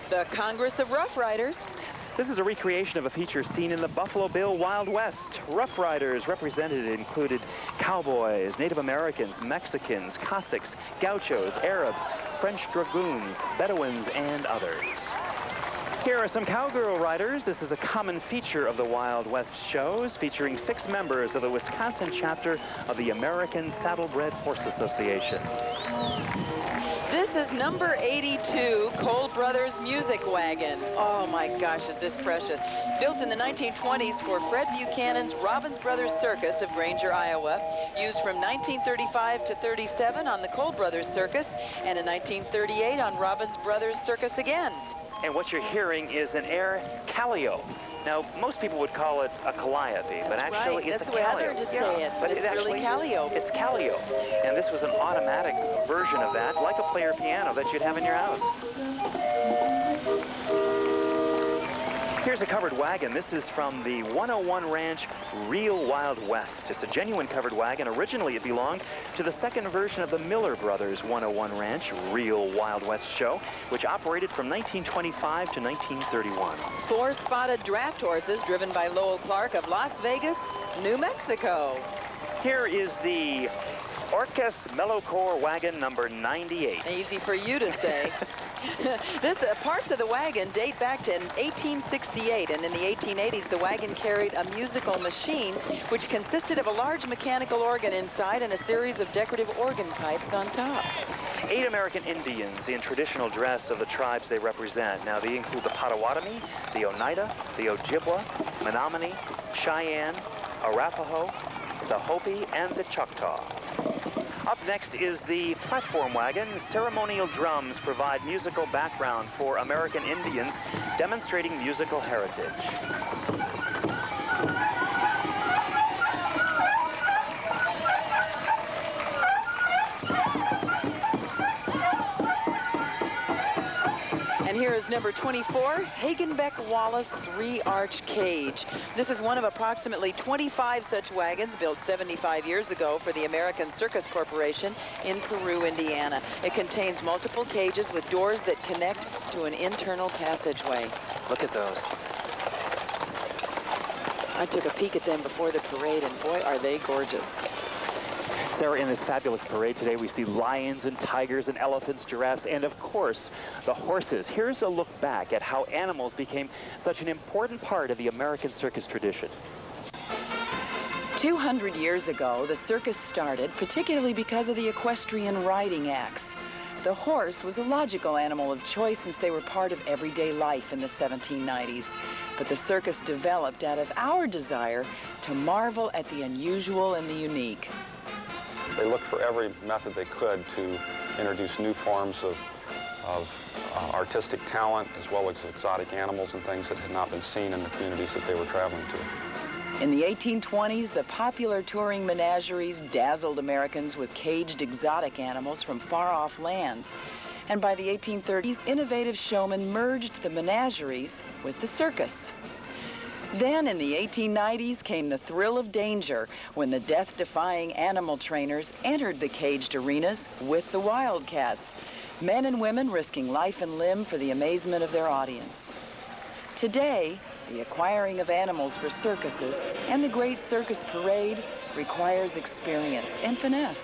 The Congress of Rough Riders. This is a recreation of a feature seen in the Buffalo Bill Wild West. Rough Riders represented included cowboys, Native Americans, Mexicans, Cossacks, gauchos, Arabs, French dragoons, Bedouins, and others. Here are some cowgirl riders. This is a common feature of the Wild West shows, featuring 6 members of the Wisconsin chapter of the American Saddlebred Horse Association. This is number 82, Cole Brothers Music Wagon. Oh my gosh, is this precious. Built in the 1920s for Fred Buchanan's Robbins Brothers Circus of Granger, Iowa. Used from 1935 to 37 on the Cole Brothers Circus, and in 1938 on Robbins Brothers Circus again. And what you're hearing is an air calliope. Now, most people would call it a calliope, but That's actually right. it's That's a the way calliope. others just say it, but it's really calliope. It's calliope. And this was an automatic version of that, like a player piano that you'd have in your house. Here's a covered wagon. This is from the 101 Ranch Real Wild West. It's a genuine covered wagon. Originally, it belonged to the second version of the Miller Brothers 101 Ranch Real Wild West show, which operated from 1925 to 1931. 4 spotted draft horses driven by Lowell Clark of Las Vegas, New Mexico. Here is the Orcas Melocore wagon number 98. Easy for you to say. Parts of the wagon date back to 1868, and in the 1880s, the wagon carried a musical machine, which consisted of a large mechanical organ inside and a series of decorative organ pipes on top. 8 American Indians in traditional dress of the tribes they represent. Now, they include the Potawatomi, the Oneida, the Ojibwa, Menominee, Cheyenne, Arapaho, the Hopi, and the Choctaw. Up next is the platform wagon. Ceremonial drums provide musical background for American Indians, demonstrating musical heritage. And here is number 24, Hagenbeck Wallace 3-arch cage. This is one of approximately 25 such wagons built 75 years ago for the American Circus Corporation in Peru, Indiana. It contains multiple cages with doors that connect to an internal passageway. Look at those. I took a peek at them before the parade, and boy, are they gorgeous. Sarah, in this fabulous parade today, we see lions and tigers and elephants, giraffes, and of course, the horses. Here's a look back at how animals became such an important part of the American circus tradition. 200 years ago, the circus started, particularly because of the equestrian riding acts. The horse was a logical animal of choice since they were part of everyday life in the 1790s. But the circus developed out of our desire to marvel at the unusual and the unique. They looked for every method they could to introduce new forms of artistic talent, as well as exotic animals and things that had not been seen in the communities that they were traveling to. In the 1820s, the popular touring menageries dazzled Americans with caged exotic animals from far-off lands. And by the 1830s, innovative showmen merged the menageries with the circus. Then in the 1890s came the thrill of danger when the death-defying animal trainers entered the caged arenas with the wildcats, men and women risking life and limb for the amazement of their audience. Today, the acquiring of animals for circuses and the Great Circus Parade requires experience and finesse.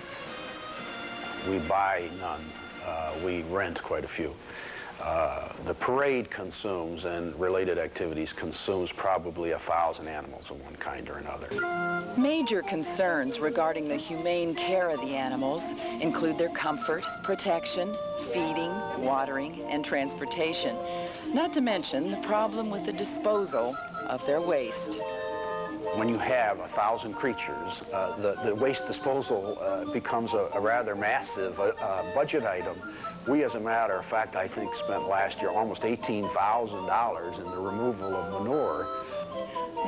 We buy none. We rent quite a few. The parade consumes, and related activities consumes, probably 1,000 animals of one kind or another. Major concerns regarding the humane care of the animals include their comfort, protection, feeding, watering, and transportation, not to mention the problem with the disposal of their waste. When you have 1,000 creatures, the waste disposal becomes a rather massive budget item. We, as a matter of fact, I think spent last year almost $18,000 in the removal of manure.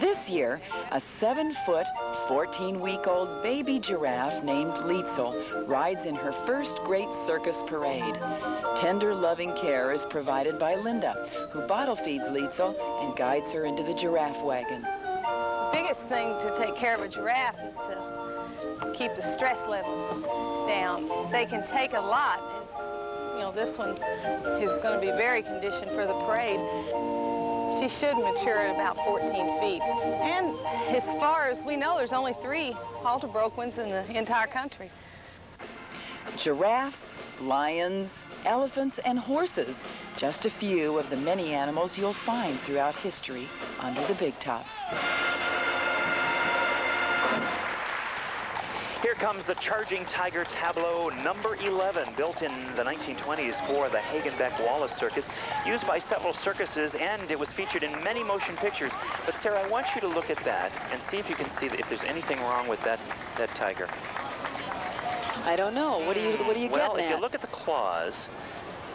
This year, a 7-foot, 14-week-old baby giraffe named Lietzel rides in her first Great Circus Parade. Tender, loving care is provided by Linda, who bottle feeds Lietzel and guides her into the giraffe wagon. The biggest thing to take care of a giraffe is to keep the stress level down. They can take a lot. You know, this one is going to be very conditioned for the parade. She should mature at about 14 feet. And as far as we know, there's only 3 halter-broke ones in the entire country. Giraffes, lions, elephants, and horses, just a few of the many animals you'll find throughout history under the big top. Here comes the Charging Tiger tableau number 11, built in the 1920s for the Hagenbeck Wallace Circus, used by several circuses, and it was featured in many motion pictures. But Sarah, I want you to look at that and see if you can see if there's anything wrong with that tiger. I don't know. What do you well, getting if at? you look at the claws,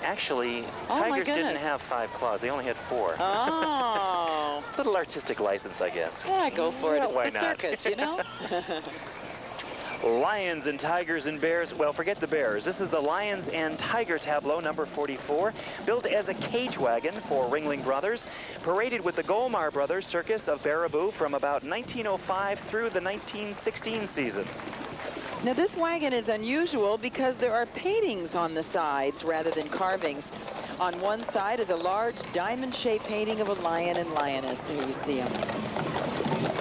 actually, tigers didn't have 5 claws. They only had 4. Oh. Little artistic license, I guess. Yeah, go for it. It's Why the not? circus, you know? Lions and tigers and bears. Well, forget the bears. This is the Lions and Tiger tableau number 44, built as a cage wagon for Ringling Brothers, paraded with the Golmar Brothers Circus of Baraboo from about 1905 through the 1916 season. Now, this wagon is unusual because there are paintings on the sides rather than carvings. On one side is a large diamond-shaped painting of a lion and lioness. There you see them.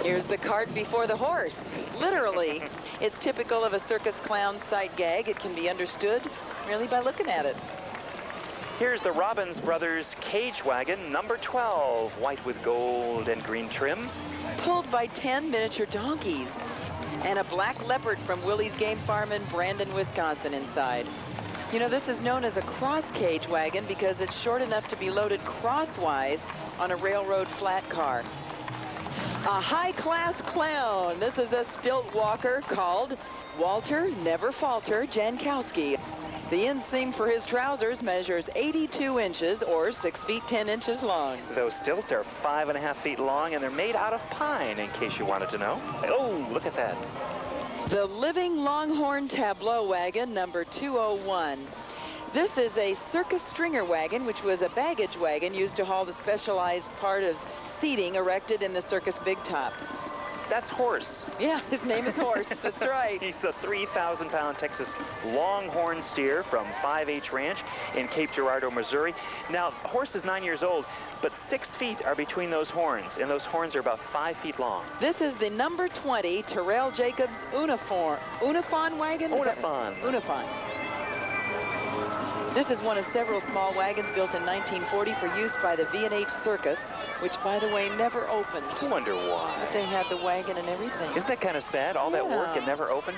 Here's the cart before the horse, literally. It's typical of a circus clown sight gag. It can be understood merely by looking at it. Here's the Robbins Brothers cage wagon, number 12, white with gold and green trim. Pulled by 10 miniature donkeys and a black leopard from Willie's Game Farm in Brandon, Wisconsin inside. You know, this is known as a cross cage wagon because it's short enough to be loaded crosswise on a railroad flat car. A high-class clown. This is a stilt walker called Walter Never Falter Jankowski. The inseam for his trousers measures 82 inches or 6 feet 10 inches long. Those stilts are 5.5 feet long, and they're made out of pine, in case you wanted to know. Oh, look at that. The Living Longhorn Tableau Wagon, number 201. This is a circus stringer wagon, which was a baggage wagon used to haul the specialized part of seating erected in the circus big top. That's Horse. Yeah, his name is Horse. That's right. He's a 3,000-pound Texas longhorn steer from 5H Ranch in Cape Girardeau, Missouri. Now, Horse is 9 years old, but 6 feet are between those horns, and those horns are about 5 feet long. This is the number 20 Terrell Jacobs Unifon wagon? Unifon. This is one of several small wagons built in 1940 for use by the V&H Circus, which, by the way, never opened. I wonder why. But they had the wagon and everything. Isn't that kind of sad? All that work and never opened?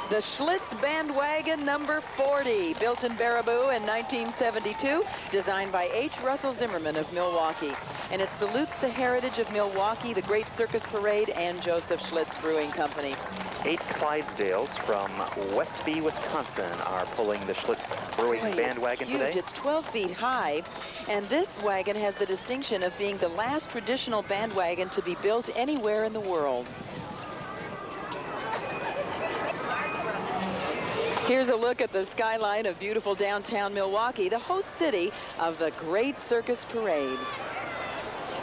The Schlitz Bandwagon number 40, built in Baraboo in 1972, designed by H. Russell Zimmerman of Milwaukee. And it salutes the heritage of Milwaukee, the Great Circus Parade, and Joseph Schlitz Brewing Company. 8 Clydesdales from Westby, Wisconsin are pulling the Schlitz Brewing Bandwagon today. It's 12 feet high, and this wagon has the distinction of being the last traditional bandwagon to be built anywhere in the world. Here's a look at the skyline of beautiful downtown Milwaukee, the host city of the Great Circus Parade.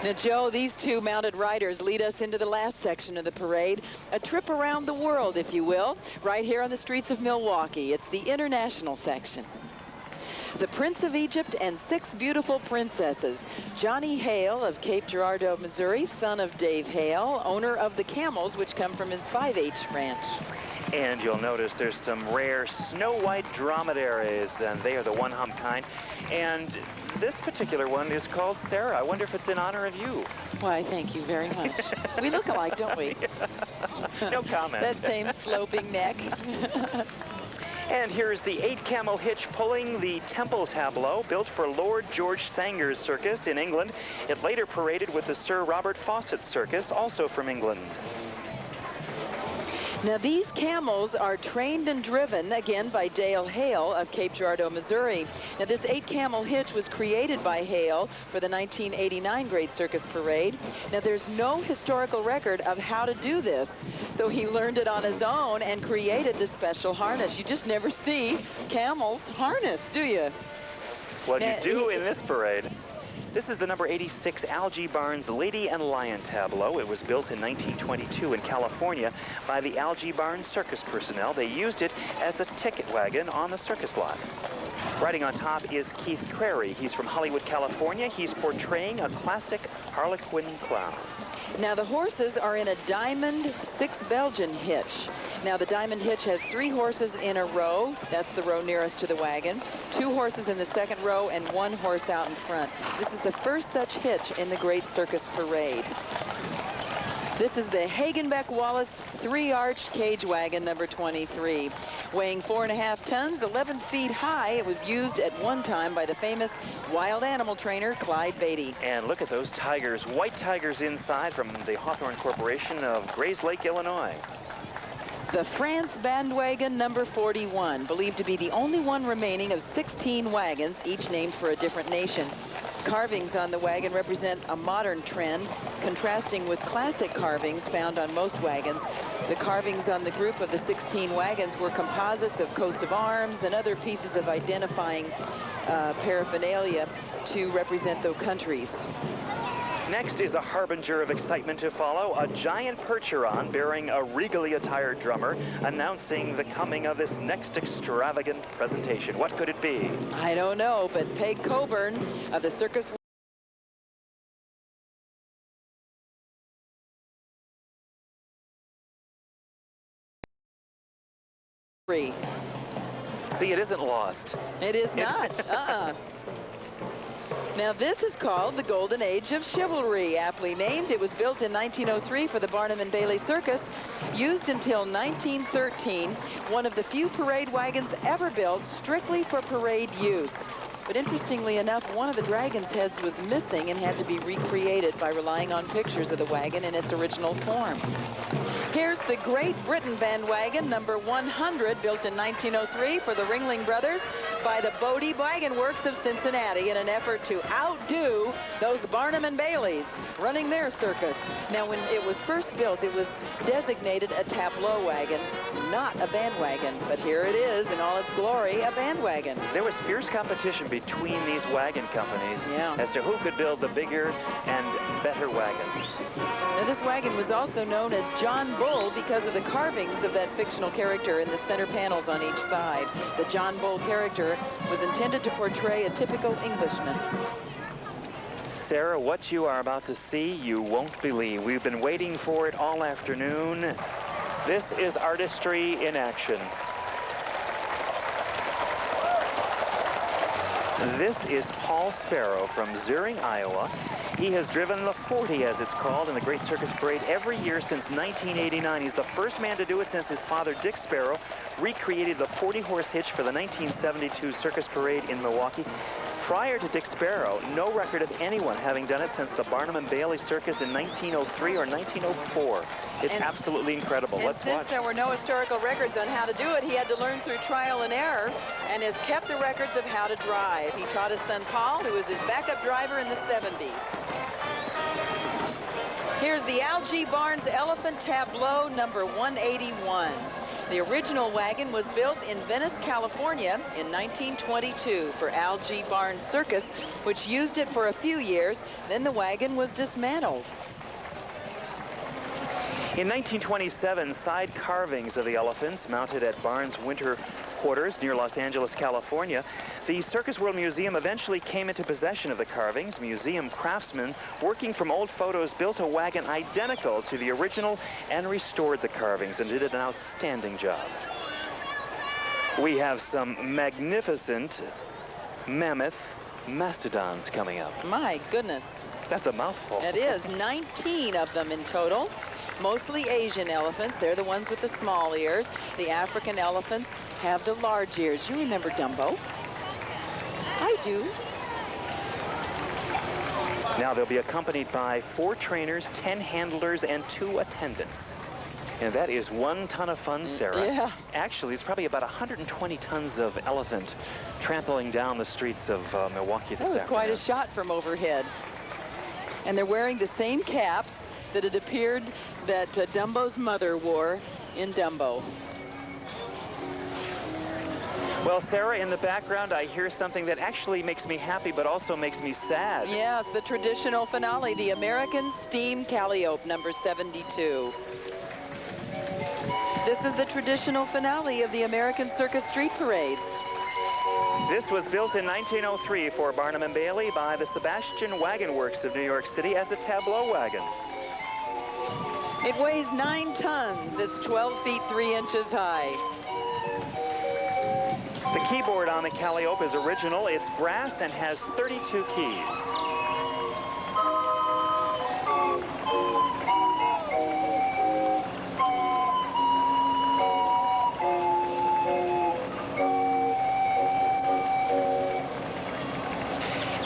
Now, Joe, these two mounted riders lead us into the last section of the parade, a trip around the world, if you will, right here on the streets of Milwaukee. It's the international section. The Prince of Egypt and 6 beautiful princesses. Johnny Hale of Cape Girardeau, Missouri, son of Dave Hale, owner of the camels, which come from his 5H ranch. And you'll notice there's some rare snow white dromedaries, and they are the one-hump kind. And this particular one is called Sarah. I wonder if it's in honor of you. Why, thank you very much. We look alike, don't we? No comment. That same sloping neck. And here's the 8 camel hitch pulling the Temple Tableau, built for Lord George Sanger's Circus in England. It later paraded with the Sir Robert Fawcett Circus, also from England. Now, these camels are trained and driven, again, by Dale Hale of Cape Girardeau, Missouri. Now, this 8 camel hitch was created by Hale for the 1989 Great Circus Parade. Now, there's no historical record of how to do this, so he learned it on his own and created this special harness. You just never see camels harnessed, do you? Well, you do in this parade. This is the number 86 Algie Barnes Lady and Lion Tableau. It was built in 1922 in California by the Algie Barnes circus personnel. They used it as a ticket wagon on the circus lot. Riding on top is Keith Crary. He's from Hollywood, California. He's portraying a classic Harlequin clown. Now, the horses are in a Diamond 6 Belgian hitch. Now, the Diamond hitch has 3 horses in a row. That's the row nearest to the wagon. 2 horses in the second row and 1 horse out in front. This is the first such hitch in the Great Circus Parade. This is the Hagenbeck-Wallace 3-arch cage wagon number 23. Weighing 4.5 tons, 11 feet high, it was used at one time by the famous wild animal trainer Clyde Beatty. And look at those tigers, white tigers inside from the Hawthorne Corporation of Grays Lake, Illinois. The France Bandwagon number 41, believed to be the only one remaining of 16 wagons, each named for a different nation. Carvings on the wagon represent a modern trend, contrasting with classic carvings found on most wagons. The carvings on the group of the 16 wagons were composites of coats of arms and other pieces of identifying paraphernalia to represent the countries. Next is a harbinger of excitement to follow, a giant percheron bearing a regally attired drummer, announcing the coming of this next extravagant presentation. What could it be? I don't know, but Peg Coburn of the Circus See, it isn't lost. It is not. Now, this is called the Golden Age of Chivalry, aptly named. It was built in 1903 for the Barnum and Bailey Circus, used until 1913, one of the few parade wagons ever built strictly for parade use. But interestingly enough, one of the dragon's heads was missing and had to be recreated by relying on pictures of the wagon in its original form. Here's the Great Britain bandwagon, number 100, built in 1903 for the Ringling Brothers by the Bodie Wagon Works of Cincinnati in an effort to outdo those Barnum and Baileys running their circus. Now, when it was first built, it was designated a tableau wagon, not a bandwagon. But here it is in all its glory, a bandwagon. There was fierce competition between these wagon companies as to who could build the bigger and better wagon. Now, this wagon was also known as John Bull because of the carvings of that fictional character in the center panels on each side. The John Bull character was intended to portray a typical Englishman. Sarah, what you are about to see, you won't believe. We've been waiting for it all afternoon. This is artistry in action. This is Paul Sparrow from Zering, Iowa. He has driven the 40, as it's called, in the Great Circus Parade every year since 1989. He's the first man to do it since his father, Dick Sparrow, recreated the 40-horse hitch for the 1972 Circus Parade in Milwaukee. Prior to Dick Sparrow, no record of anyone having done it since the Barnum and Bailey Circus in 1903 or 1904. It's absolutely incredible. Let's watch. Since there were no historical records on how to do it, he had to learn through trial and error and has kept the records of how to drive. He taught his son Paul, who was his backup driver in the 70s. Here's the Algie Barnes Elephant Tableau number 181. The original wagon was built in Venice, California in 1922 for Algie Barnes Circus, which used it for a few years. Then the wagon was dismantled. In 1927, side carvings of the elephants mounted at Barnes Winter Quarters near Los Angeles, California. The Circus World Museum eventually came into possession of the carvings. Museum craftsmen working from old photos built a wagon identical to the original and restored the carvings and did an outstanding job. We have some magnificent mammoth mastodons coming up. My goodness. That's a mouthful. It is. 19 of them in total. Mostly Asian elephants. They're the ones with the small ears. The African elephants have the large ears. You remember Dumbo? I do. Now they'll be accompanied by 4 trainers, 10 handlers, and 2 attendants. And that is 1 ton of fun, Sarah. Yeah. Actually, it's probably about 120 tons of elephant trampling down the streets of Milwaukee this afternoon. That was quite a shot from overhead. And they're wearing the same caps that it appeared that Dumbo's mother wore in Dumbo. Well, Sarah, in the background, I hear something that actually makes me happy, but also makes me sad. Yeah, it's the traditional finale, the American Steam Calliope, number 72. This is the traditional finale of the American Circus Street Parades. This was built in 1903 for Barnum and Bailey by the Sebastian Wagon Works of New York City as a tableau wagon. It weighs 9 tons. It's 12 feet 3 inches high. The keyboard on the Calliope is original. It's brass and has 32 keys.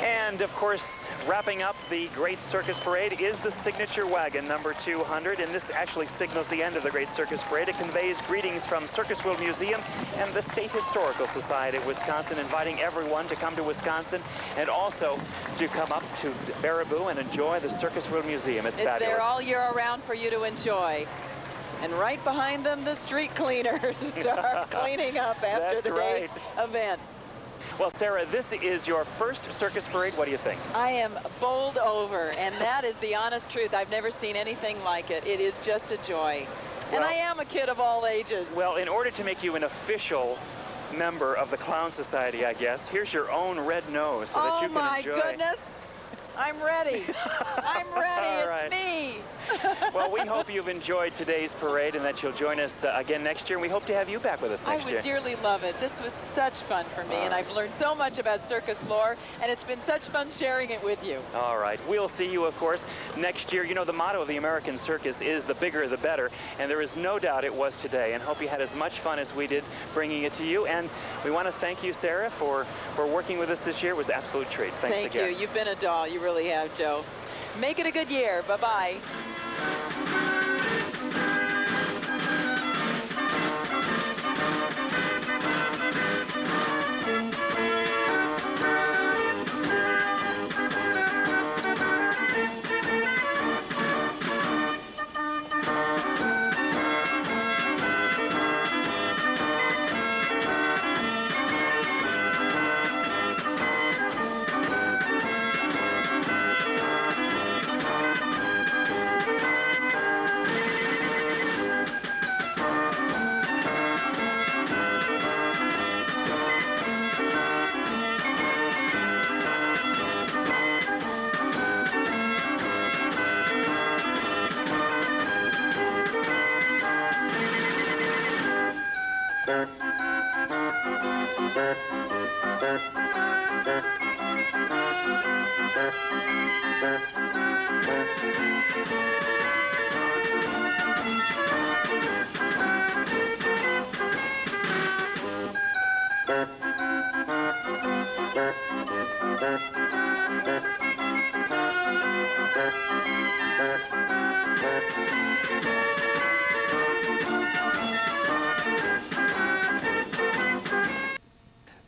And of course, wrapping up the Great Circus Parade is the signature wagon, number 200, and this actually signals the end of the Great Circus Parade. It conveys greetings from Circus World Museum and the State Historical Society of Wisconsin, inviting everyone to come to Wisconsin and also to come up to Baraboo and enjoy the Circus World Museum. It's fabulous. It's there all year around for you to enjoy. And right behind them, the street cleaners are cleaning up after the day's event. Well, Sarah, this is your first circus parade. What do you think? I am bowled over, and that is the honest truth. I've never seen anything like it. It is just a joy. Well, and I am a kid of all ages. Well, in order to make you an official member of the Clown Society, I guess, here's your own red nose so that you can enjoy. Oh, my goodness. I'm ready. I'm ready. All right. It's me. Well, we hope you've enjoyed today's parade and that you'll join us again next year. And we hope to have you back with us next year. I would dearly love it. This was such fun for me, and I've learned so much about circus lore, and it's been such fun sharing it with you. All right. We'll see you, of course, next year. You know, the motto of the American circus is the bigger the better, and there is no doubt it was today. And hope you had as much fun as we did bringing it to you. And we want to thank you, Sarah, for working with us this year. It was an absolute treat. Thanks again. Thank you. You've been a doll. You really have, Joe. Make it a good year. Bye-bye.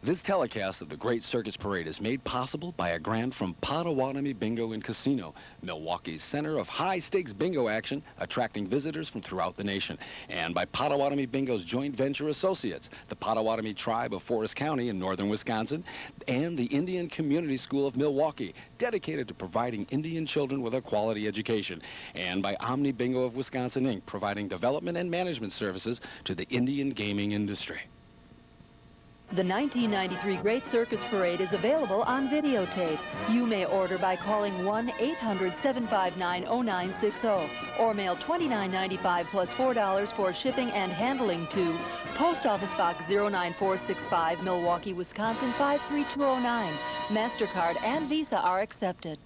This telecast of the Great Circus Parade is made possible by a grant from Potawatomi Bingo and Casino, Milwaukee's center of high-stakes bingo action, attracting visitors from throughout the nation, and by Potawatomi Bingo's joint venture associates, the Potawatomi Tribe of Forest County in northern Wisconsin, and the Indian Community School of Milwaukee, dedicated to providing Indian children with a quality education, and by Omni Bingo of Wisconsin, Inc., providing development and management services to the Indian gaming industry. The 1993 Great Circus Parade is available on videotape. You may order by calling 1-800-759-0960 or mail $29.95 plus $4 for shipping and handling to Post Office Box 09465, Milwaukee, Wisconsin 53209. MasterCard and Visa are accepted.